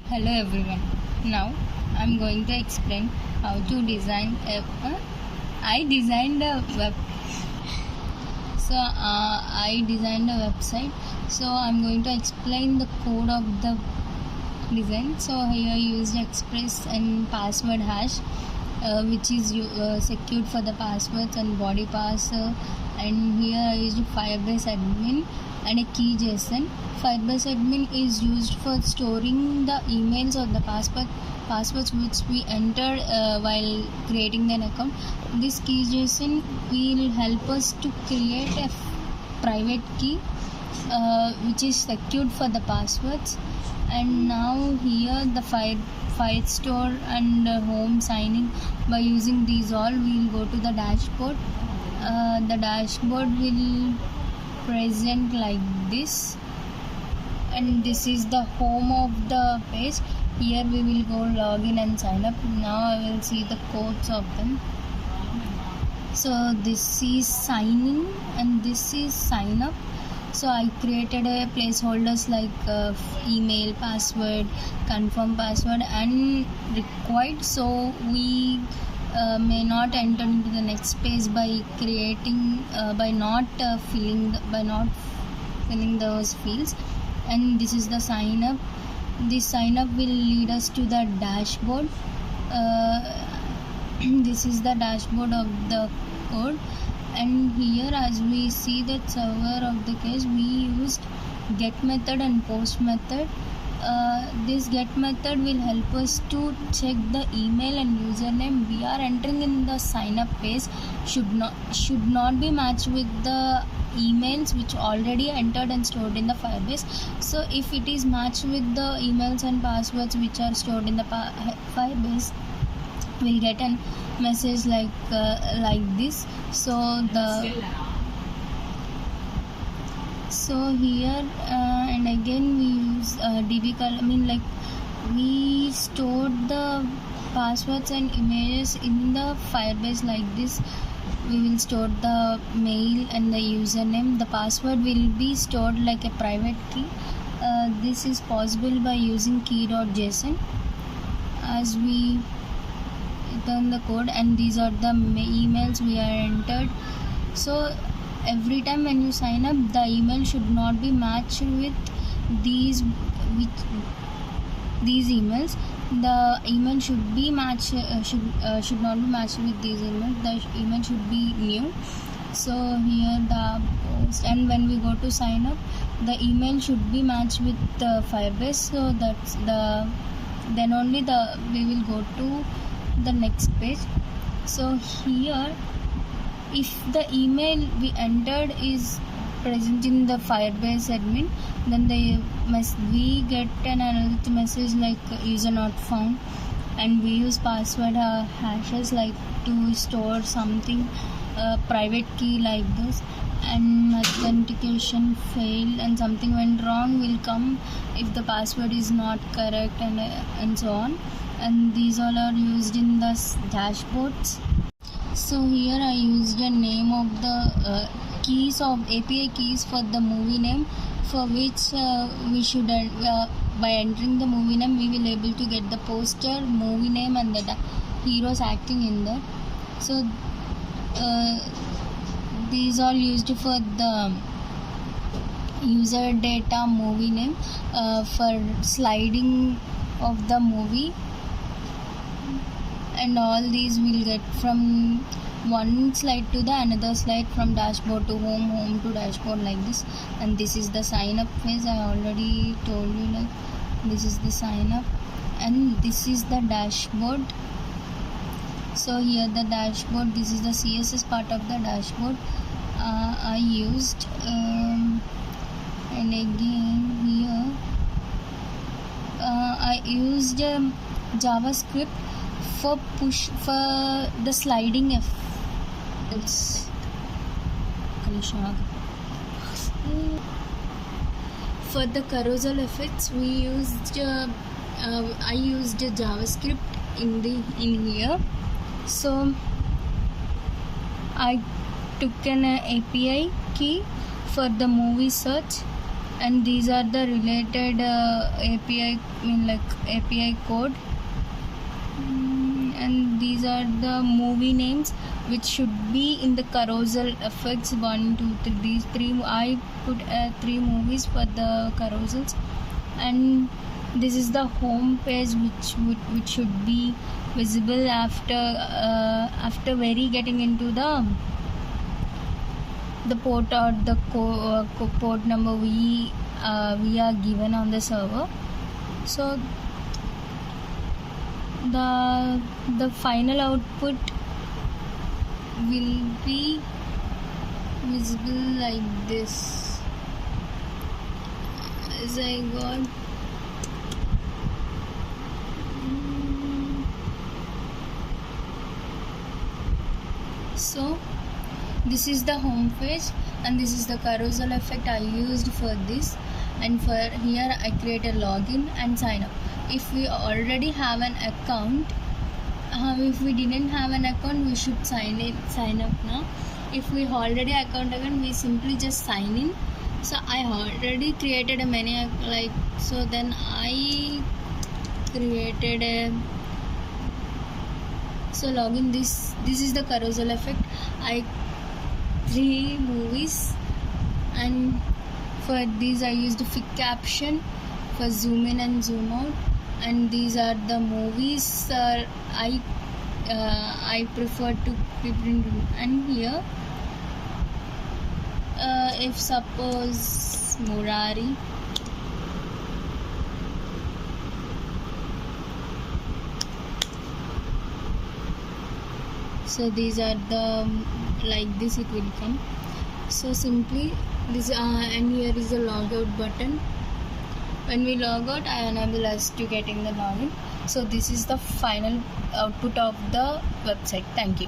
Hello everyone. Now I'm going to explain how to design a. I designed a web. I designed a website. So I'm going to explain the code of the design. So here I used express and password hash, which is secured for the passwords and body pass. And here I used Firebase admin and a key JSON. Firebase admin is used for storing the emails or the passwords which we entered while creating an account. This key JSON will help us to create a private key which is secured for the passwords. And now here the Firestore and home signing. By using these all, we will go to the dashboard. The dashboard will present like this, and this is the home of the page. Here we will go login and sign up. Now I will see the codes of them. So this is signing and this is sign up. So I created a placeholders like email, password, confirm password and required, so we may not enter into the next page by creating by not filling those fields. And this is the sign up. This sign up will lead us to the dashboard. This is the dashboard of the code. And here, as we see that server of the case, we used get method and post method. This get method will help us to check the email and username we are entering in the sign up page should not be matched with the emails which already entered and stored in the Firebase. So if it is matched with the emails and passwords which are stored in the Firebase, we'll get a message like this. So here and again we use db we stored the passwords and images in the Firebase like this. We will store the mail and the username. The password will be stored like a private key. This is possible by using key.json. As we turn the code, and these are the emails we are entered. So every time when you sign up, the email should not be matched with these emails. The email should be matched should not be matched with these emails. The email should be new. So here the post, and when we go to sign up, the email should be matched with the Firebase. So that's then only we will go to the next page. So here, if the email we entered is present in the Firebase admin, then we get an alert message like user not found, and we use password hashes like to store something private key like this, and authentication failed and something went wrong will come if the password is not correct, and so on. And these all are used in the dashboards. So here I used the name of the keys of API keys for the movie name, for which we should by entering the movie name we will able to get the poster, movie name and the heroes acting in that. So these are used for the user data movie name for sliding of the movie, and all these will get from one slide to the another slide, from dashboard to home to dashboard like this. And this is the sign up phase. I already told you, like this is the sign up and this is the dashboard. So here the dashboard, this is the CSS part of the dashboard I used, and again here I used JavaScript for the sliding effects. For the carousel effects, we used I used JavaScript in here. So I took an API key for the movie search, and these are the related API code. And these are the movie names which should be in the carousel effects. 1, 2, 3, these 3 I put 3 movies for the carousels. And this is the home page which should be visible after very getting into the port or the port number we are given on the server. So the final output will be visible like this. As I got so this is the home page, and this is the carousel effect I used for this. And for here I create a login and sign up. If we already have an account, if we didn't have an account, we should sign up now. If we already account again, we simply just sign in. So I already created a many so then I created a login. This is the carousel effect. I 3 movies, and for these I used Fig Caption for zoom in and zoom out. And these are the movies I prefer to print. And here if suppose Murari, so these are the like this it will come. So simply this and here is the logout button. When we log out, I enable us to getting the login. So this is the final output of the website. Thank you.